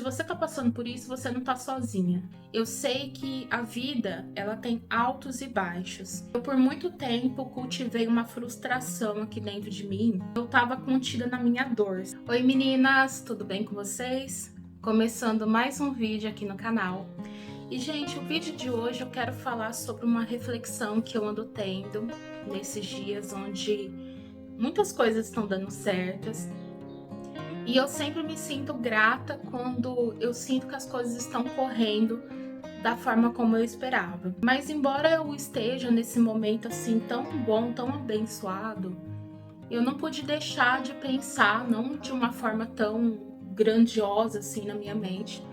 Se você tá passando por isso, você não tá sozinha. Eu sei que a vida, ela tem altos e baixos. Eu por muito tempo cultivei uma frustração aqui dentro de mim. Eu tava contida na minha dor. Oi meninas, tudo bem com vocês? Começando mais um vídeo aqui no canal. E gente, o vídeo de hoje eu quero falar sobre uma reflexão que eu ando tendo nesses dias onde muitas coisas estão dando certas. E eu sempre me sinto grata quando eu sinto que as coisas estão correndo da forma como eu esperava. Mas embora eu esteja nesse momento assim tão bom, tão abençoado, eu não pude deixar de pensar, não de uma forma tão grandiosa assim na minha mente,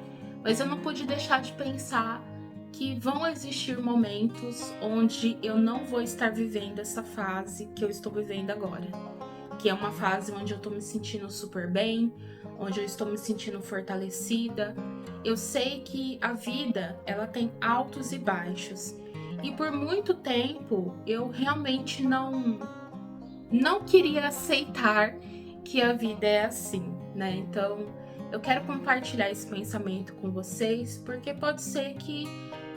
mas eu não pude deixar de pensar que vão existir momentos onde eu não vou estar vivendo essa fase que eu estou vivendo agora. Que é uma fase onde eu tô me sentindo super bem, onde eu estou me sentindo fortalecida. Eu sei que a vida, ela tem altos e baixos. E por muito tempo, eu realmente não queria aceitar que a vida é assim, né? Então, eu quero compartilhar esse pensamento com vocês, porque pode ser que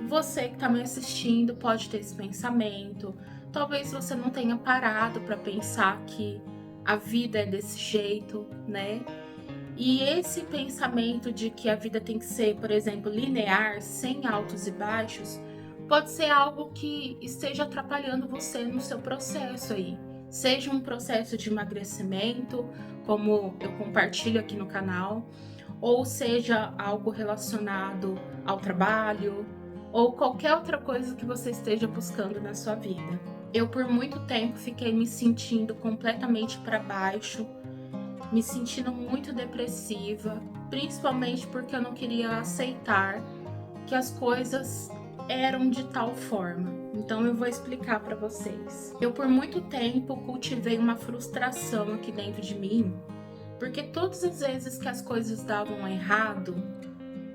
você que tá me assistindo pode ter esse pensamento. Talvez você não tenha parado para pensar que a vida é desse jeito, né? E esse pensamento de que a vida tem que ser, por exemplo, linear, sem altos e baixos, pode ser algo que esteja atrapalhando você no seu processo aí. Seja um processo de emagrecimento, como eu compartilho aqui no canal, ou seja algo relacionado ao trabalho, ou qualquer outra coisa que você esteja buscando na sua vida. Eu por muito tempo fiquei me sentindo completamente para baixo, me sentindo muito depressiva, principalmente porque eu não queria aceitar que as coisas eram de tal forma. Então eu vou explicar para vocês. Eu por muito tempo cultivei uma frustração aqui dentro de mim, porque todas as vezes que as coisas davam errado,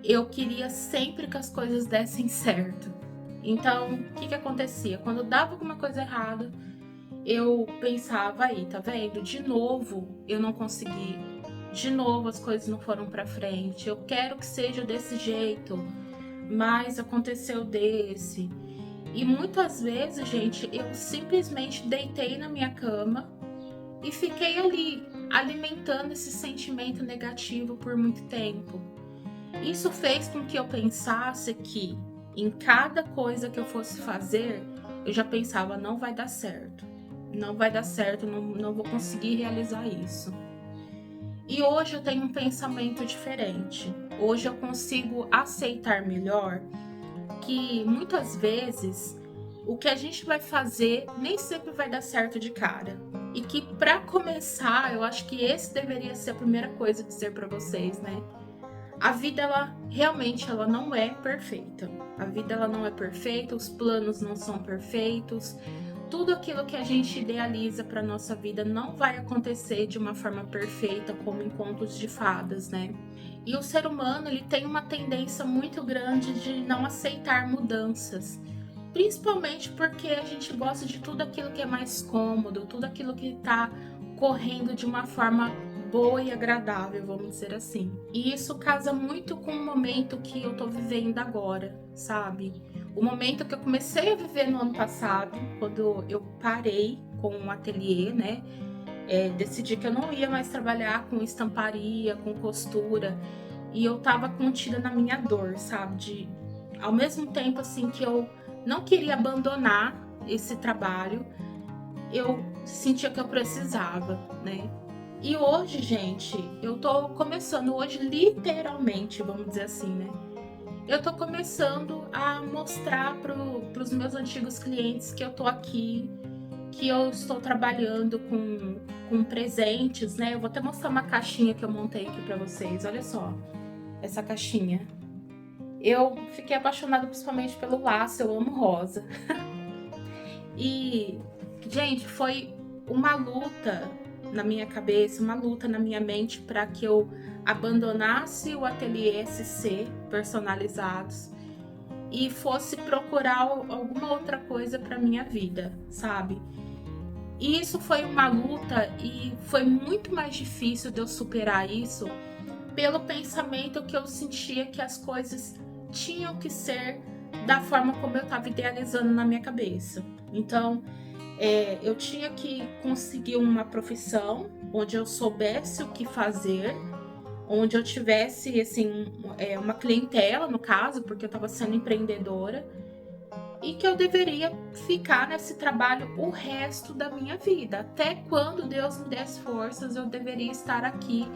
eu queria sempre que as coisas dessem certo. Então, o que acontecia? Quando dava alguma coisa errada, eu pensava aí, tá vendo? De novo eu não consegui. De novo as coisas não foram pra frente. Eu quero que seja desse jeito, mas aconteceu desse. E muitas vezes, gente, eu simplesmente deitei na minha cama e fiquei ali, alimentando esse sentimento negativo por muito tempo. Isso fez com que eu pensasse que em cada coisa que eu fosse fazer, eu já pensava, não vai dar certo. Não vai dar certo, não vou conseguir realizar isso. E hoje eu tenho um pensamento diferente. Hoje eu consigo aceitar melhor que muitas vezes o que a gente vai fazer nem sempre vai dar certo de cara. E que para começar, eu acho que esse deveria ser a primeira coisa a dizer para vocês, né? A vida, ela realmente ela não é perfeita. A vida ela não é perfeita, os planos não são perfeitos. Tudo aquilo que a gente idealiza para nossa vida não vai acontecer de uma forma perfeita, como em contos de fadas, né? E o ser humano, ele tem uma tendência muito grande de não aceitar mudanças, principalmente porque a gente gosta de tudo aquilo que é mais cômodo, tudo aquilo que está correndo de uma forma boa e agradável, vamos dizer assim. E isso casa muito com o momento que eu tô vivendo agora, sabe? O momento que eu comecei a viver no ano passado, quando eu parei com um ateliê, né? Decidi que eu não ia mais trabalhar com estamparia, com costura, e eu tava contida na minha dor, sabe? Ao mesmo tempo assim que eu não queria abandonar esse trabalho, eu sentia que eu precisava, né? E hoje, gente, eu tô começando, hoje literalmente, vamos dizer assim, né? Eu tô começando a mostrar pros meus antigos clientes que eu tô aqui, que eu estou trabalhando com presentes, né? Eu vou até mostrar uma caixinha que eu montei aqui pra vocês, olha só, essa caixinha. Eu fiquei apaixonada principalmente pelo laço, eu amo rosa. E, gente, foi uma luta na minha cabeça, uma luta na minha mente para que eu abandonasse o ateliê SC personalizados e fosse procurar alguma outra coisa para minha vida, sabe? E isso foi uma luta e foi muito mais difícil de eu superar isso, pelo pensamento que eu sentia que as coisas tinham que ser da forma como eu estava idealizando na minha cabeça. Então, eu tinha que conseguir uma profissão onde eu soubesse o que fazer, onde eu tivesse, assim, uma clientela, no caso, porque eu estava sendo empreendedora, e que eu deveria ficar nesse trabalho o resto da minha vida. Até quando Deus me desse forças, eu deveria estar aqui,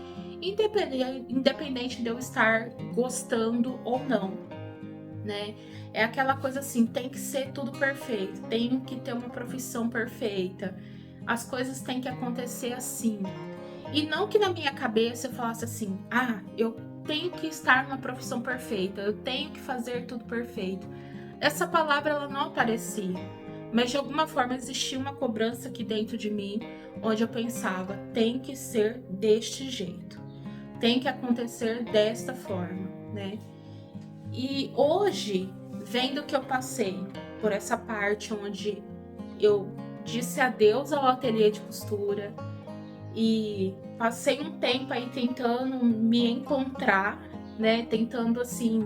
independente de eu estar gostando ou não, né? É aquela coisa assim, tem que ser tudo perfeito, tenho que ter uma profissão perfeita, as coisas têm que acontecer assim. E não que na minha cabeça eu falasse assim, eu tenho que estar numa profissão perfeita, eu tenho que fazer tudo perfeito. Essa palavra ela não aparecia, mas de alguma forma existia uma cobrança aqui dentro de mim, onde eu pensava, tem que ser deste jeito, tem que acontecer desta forma, né? E hoje, vendo que eu passei por essa parte onde eu disse adeus ao ateliê de costura e passei um tempo aí tentando me encontrar, né? Tentando, assim,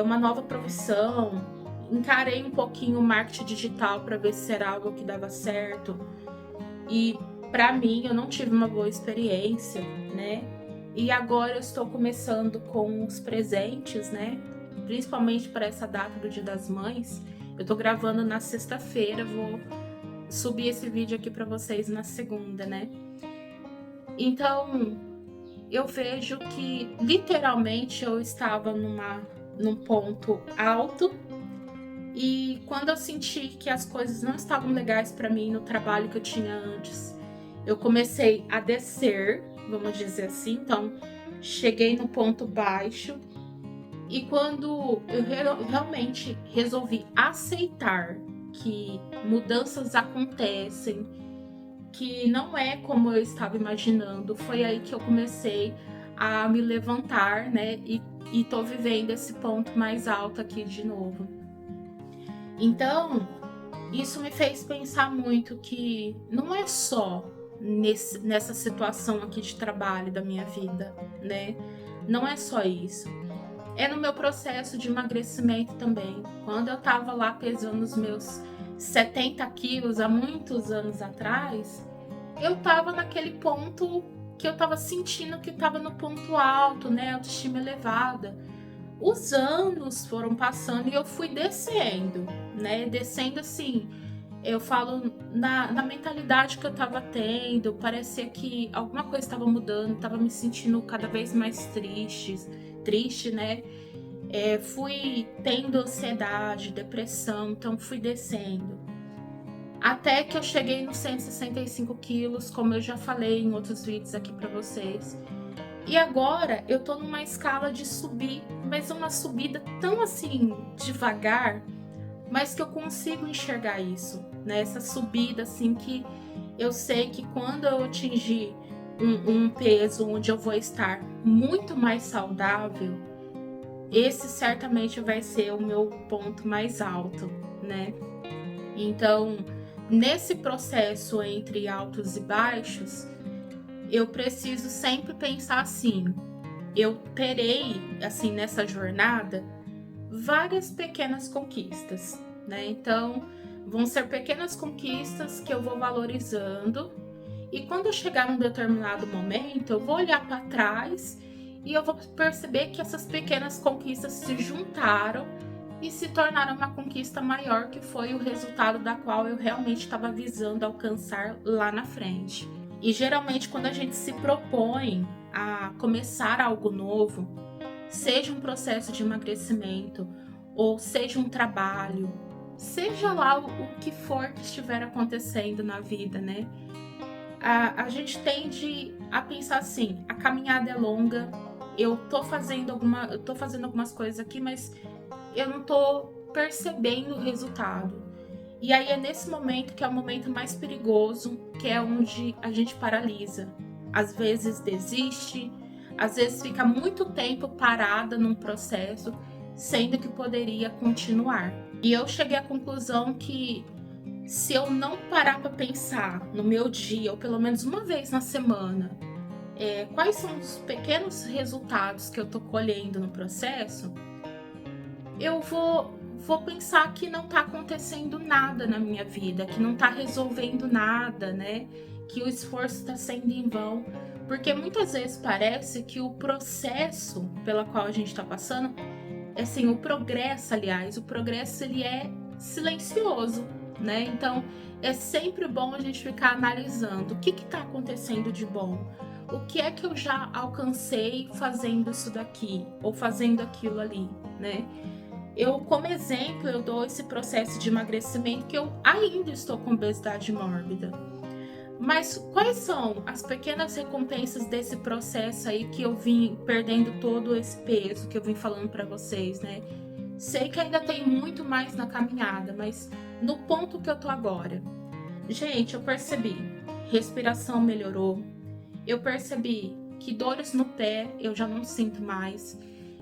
uma nova profissão. Encarei um pouquinho o marketing digital para ver se era algo que dava certo. E para mim, eu não tive uma boa experiência, né? E agora eu estou começando com os presentes, né? Principalmente para essa data do Dia das Mães. Eu tô gravando na sexta-feira, vou subir esse vídeo aqui para vocês na segunda, né? Então, eu vejo que literalmente eu estava num ponto alto, e quando eu senti que as coisas não estavam legais para mim no trabalho que eu tinha antes, eu comecei a descer, vamos dizer assim. Então, cheguei no ponto baixo, e quando eu realmente resolvi aceitar que mudanças acontecem, que não é como eu estava imaginando, foi aí que eu comecei a me levantar, né? E tô vivendo esse ponto mais alto aqui de novo. Então, isso me fez pensar muito que não é só nessa situação aqui de trabalho da minha vida, né? Não é só isso. É no meu processo de emagrecimento também. Quando eu tava lá pesando os meus 70 quilos há muitos anos atrás, eu tava naquele ponto que eu tava sentindo que tava no ponto alto, né? Autoestima elevada. Os anos foram passando e eu fui descendo, né? Descendo assim, eu falo na mentalidade que eu tava tendo, parecia que alguma coisa estava mudando, tava me sentindo cada vez mais triste, né? Fui tendo ansiedade, depressão, então fui descendo. Até que eu cheguei nos 165 quilos, como eu já falei em outros vídeos aqui pra vocês. E agora eu tô numa escala de subir, mas uma subida tão assim devagar, mas que eu consigo enxergar isso, né? Essa subida assim que eu sei que quando eu atingir um peso onde eu vou estar muito mais saudável, esse certamente vai ser o meu ponto mais alto, né? Então, nesse processo entre altos e baixos, eu preciso sempre pensar assim, eu terei, assim, nessa jornada, várias pequenas conquistas, né? Então, vão ser pequenas conquistas que eu vou valorizando, e quando eu chegar num determinado momento, eu vou olhar para trás e eu vou perceber que essas pequenas conquistas se juntaram e se tornaram uma conquista maior, que foi o resultado da qual eu realmente estava visando alcançar lá na frente. E geralmente quando a gente se propõe a começar algo novo, seja um processo de emagrecimento, ou seja um trabalho, seja lá o que for que estiver acontecendo na vida, né? A gente tende a pensar assim, a caminhada é longa, eu tô fazendo algumas coisas aqui, mas eu não tô percebendo o resultado. E aí é nesse momento que é o momento mais perigoso, que é onde a gente paralisa. Às vezes desiste, às vezes fica muito tempo parada num processo, sendo que poderia continuar. E eu cheguei à conclusão que se eu não parar para pensar no meu dia, ou pelo menos uma vez na semana, quais são os pequenos resultados que eu tô colhendo no processo, eu vou pensar que não tá acontecendo nada na minha vida, que não tá resolvendo nada, né? Que o esforço tá sendo em vão. Porque muitas vezes parece que o processo pela qual a gente tá passando, assim, o progresso, aliás, o progresso ele é silencioso, né? Então, é sempre bom a gente ficar analisando o que tá acontecendo de bom. O que é que eu já alcancei fazendo isso daqui ou fazendo aquilo ali, né? Eu, como exemplo, eu dou esse processo de emagrecimento que eu ainda estou com obesidade mórbida. Mas quais são as pequenas recompensas desse processo aí que eu vim perdendo todo esse peso que eu vim falando para vocês, né? Sei que ainda tem muito mais na caminhada, mas no ponto que eu tô agora, gente, eu percebi, respiração melhorou, eu percebi que dores no pé eu já não sinto mais.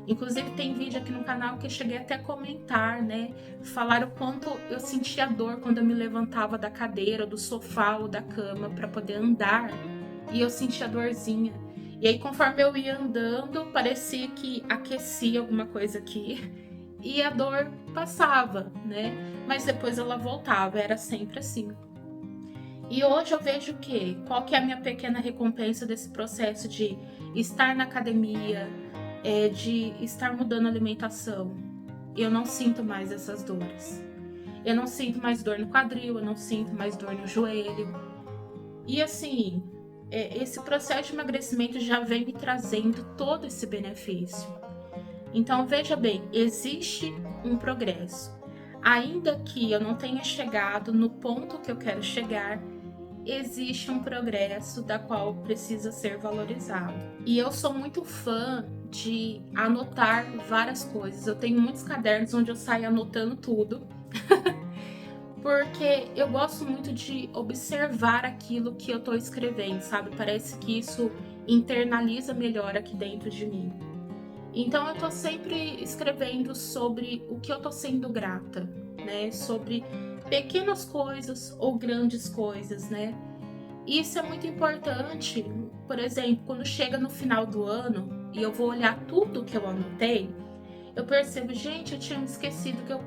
Inclusive tem vídeo aqui no canal que eu cheguei até a comentar, né? Falar o quanto eu sentia dor quando eu me levantava da cadeira, do sofá ou da cama para poder andar. E eu sentia dorzinha. E aí conforme eu ia andando, parecia que aquecia alguma coisa aqui. E a dor passava, né? Mas depois ela voltava, era sempre assim. E hoje eu vejo qual que é a minha pequena recompensa desse processo de estar na academia, de estar mudando a alimentação. Eu não sinto mais essas dores. Eu não sinto mais dor no quadril, eu não sinto mais dor no joelho. E assim, esse processo de emagrecimento já vem me trazendo todo esse benefício. Então veja bem, existe um progresso. Ainda que eu não tenha chegado no ponto que eu quero chegar, existe um progresso da qual precisa ser valorizado. E eu sou muito fã de anotar várias coisas. Eu tenho muitos cadernos onde eu saio anotando tudo. Porque eu gosto muito de observar aquilo que eu tô escrevendo, sabe? Parece que isso internaliza melhor aqui dentro de mim. Então eu tô sempre escrevendo sobre o que eu tô sendo grata, né? Sobre pequenas coisas ou grandes coisas, né? Isso é muito importante. Por exemplo, quando chega no final do ano e eu vou olhar tudo que eu anotei, eu percebo, gente, eu tinha me esquecido que eu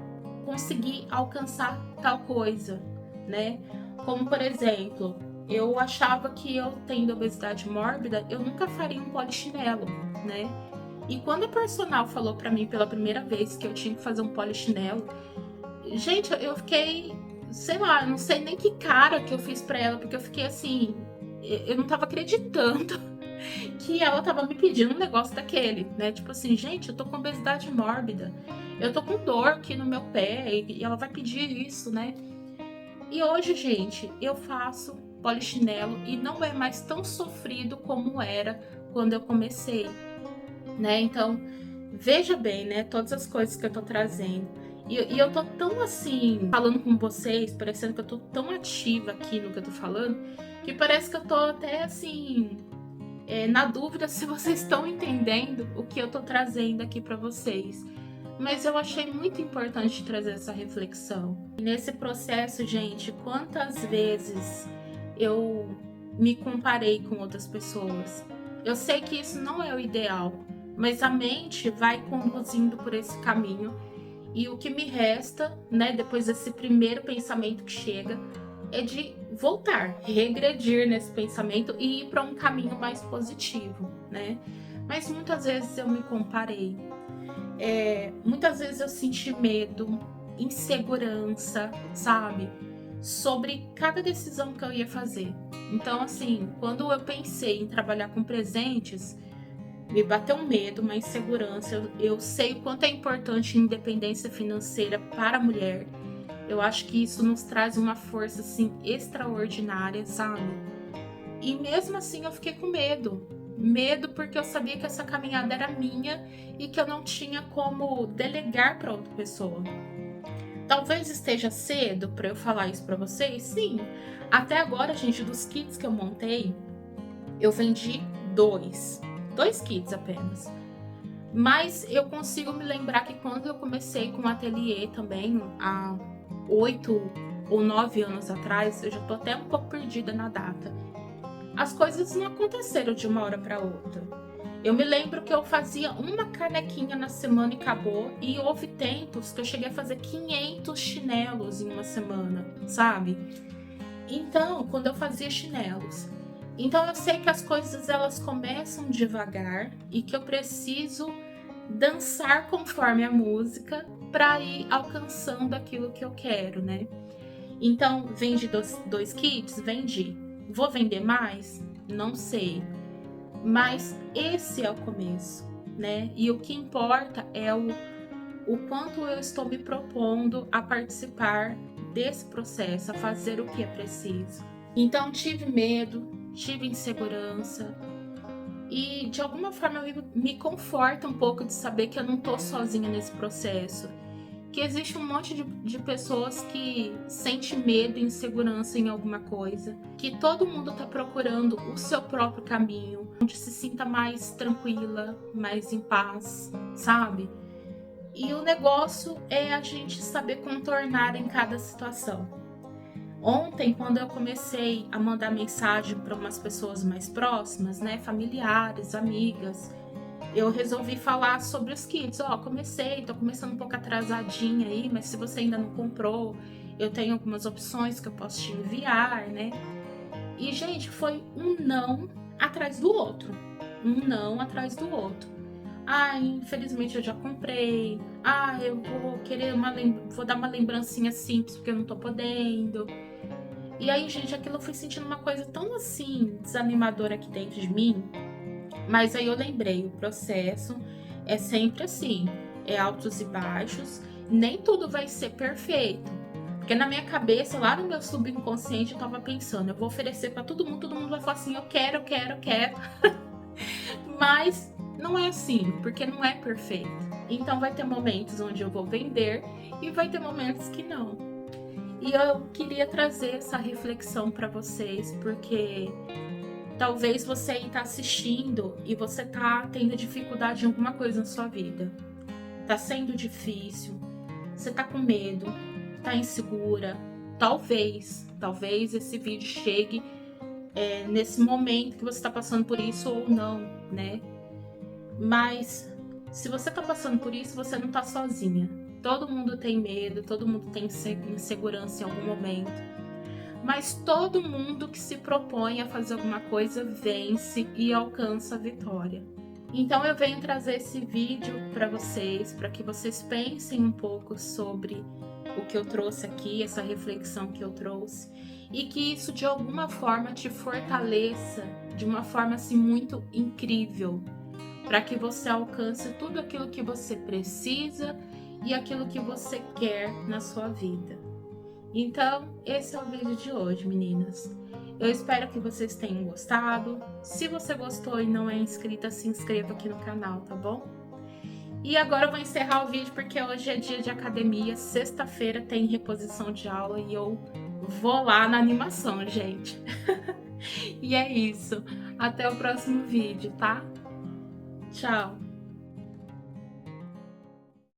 consegui alcançar tal coisa, né? Como, por exemplo, eu achava que eu tendo obesidade mórbida, eu nunca faria um polichinelo, né? E quando a personal falou pra mim pela primeira vez que eu tinha que fazer um polichinelo, gente, eu fiquei, sei lá, não sei nem que cara que eu fiz pra ela, porque eu fiquei assim, eu não tava acreditando que ela tava me pedindo um negócio daquele, né? Tipo assim, gente, eu tô com obesidade mórbida, eu tô com dor aqui no meu pé e ela vai pedir isso, né? E hoje, gente, eu faço polichinelo e não é mais tão sofrido como era quando eu comecei, né? Então, veja bem, né? Todas as coisas que eu tô trazendo. E eu tô tão assim, falando com vocês, parecendo que eu tô tão ativa aqui no que eu tô falando, que parece que eu tô até assim, na dúvida se vocês estão entendendo o que eu tô trazendo aqui pra vocês. Mas eu achei muito importante trazer essa reflexão. E nesse processo, gente, quantas vezes eu me comparei com outras pessoas? Eu sei que isso não é o ideal, mas a mente vai conduzindo por esse caminho. E o que me resta, né, depois desse primeiro pensamento que chega, é de voltar, regredir nesse pensamento e ir para um caminho mais positivo, né? Mas muitas vezes eu me comparei. Muitas vezes eu senti medo, insegurança, sabe? Sobre cada decisão que eu ia fazer. Então, assim, quando eu pensei em trabalhar com presentes, me bateu um medo, uma insegurança. Eu sei o quanto é importante a independência financeira para a mulher. Eu acho que isso nos traz uma força, assim, extraordinária, sabe? E mesmo assim eu fiquei com medo. Medo porque eu sabia que essa caminhada era minha e que eu não tinha como delegar para outra pessoa. Talvez esteja cedo para eu falar isso para vocês, sim. Até agora, gente, dos kits que eu montei, eu vendi dois kits apenas. Mas eu consigo me lembrar que quando eu comecei com o ateliê também, há 8 ou 9 anos atrás, eu já tô até um pouco perdida na data. as coisas não aconteceram de uma hora para outra. Eu me lembro que eu fazia uma canequinha na semana e acabou, e houve tempos que eu cheguei a fazer 500 chinelos em uma semana, sabe? Então, quando eu fazia chinelos. Então eu sei que as coisas elas começam devagar e que eu preciso dançar conforme a música para ir alcançando aquilo que eu quero, né? Então, vendi dois kits? Vendi. Vou vender mais? Não sei. Mas esse é o começo, né? E o que importa é o quanto eu estou me propondo a participar desse processo, a fazer o que é preciso. Então, tive medo, tive insegurança, e de alguma forma me conforta um pouco de saber que eu não tô sozinha nesse processo. Que existe um monte de pessoas que sente medo e insegurança em alguma coisa. Que todo mundo tá procurando o seu próprio caminho, onde se sinta mais tranquila, mais em paz, sabe? E o negócio é a gente saber contornar em cada situação. Ontem, quando eu comecei a mandar mensagem para umas pessoas mais próximas, né, familiares, amigas, eu resolvi falar sobre os kits. Tô começando um pouco atrasadinha aí, mas se você ainda não comprou, eu tenho algumas opções que eu posso te enviar, né? E, gente, foi um não atrás do outro. Um não atrás do outro. Infelizmente eu já comprei. Eu vou querer vou dar uma lembrancinha simples porque eu não tô podendo. E aí, gente, aquilo eu fui sentindo uma coisa tão assim, desanimadora aqui dentro de mim. Mas aí eu lembrei, o processo é sempre assim, é altos e baixos, nem tudo vai ser perfeito. Porque na minha cabeça, lá no meu subconsciente, eu tava pensando, eu vou oferecer pra todo mundo vai falar assim, eu quero. Mas não é assim, porque não é perfeito. Então vai ter momentos onde eu vou vender e vai ter momentos que não. E eu queria trazer essa reflexão para vocês, porque talvez você aí tá assistindo e você tá tendo dificuldade em alguma coisa na sua vida. Tá sendo difícil, você tá com medo, tá insegura. Talvez esse vídeo chegue nesse momento que você tá passando por isso ou não, né? Mas se você tá passando por isso, você não tá sozinha. Todo mundo tem medo, todo mundo tem insegurança em algum momento. Mas todo mundo que se propõe a fazer alguma coisa vence e alcança a vitória. Então eu venho trazer esse vídeo para que vocês pensem um pouco sobre o que eu trouxe aqui, essa reflexão que eu trouxe, e que isso de alguma forma te fortaleça de uma forma assim muito incrível, para que você alcance tudo aquilo que você precisa e aquilo que você quer na sua vida. Então, esse é o vídeo de hoje, meninas. Eu espero que vocês tenham gostado. Se você gostou e não é inscrita, se inscreva aqui no canal, tá bom? E agora eu vou encerrar o vídeo porque hoje é dia de academia. Sexta-feira tem reposição de aula e eu vou lá na animação, gente. E é isso. Até o próximo vídeo, tá? Tchau!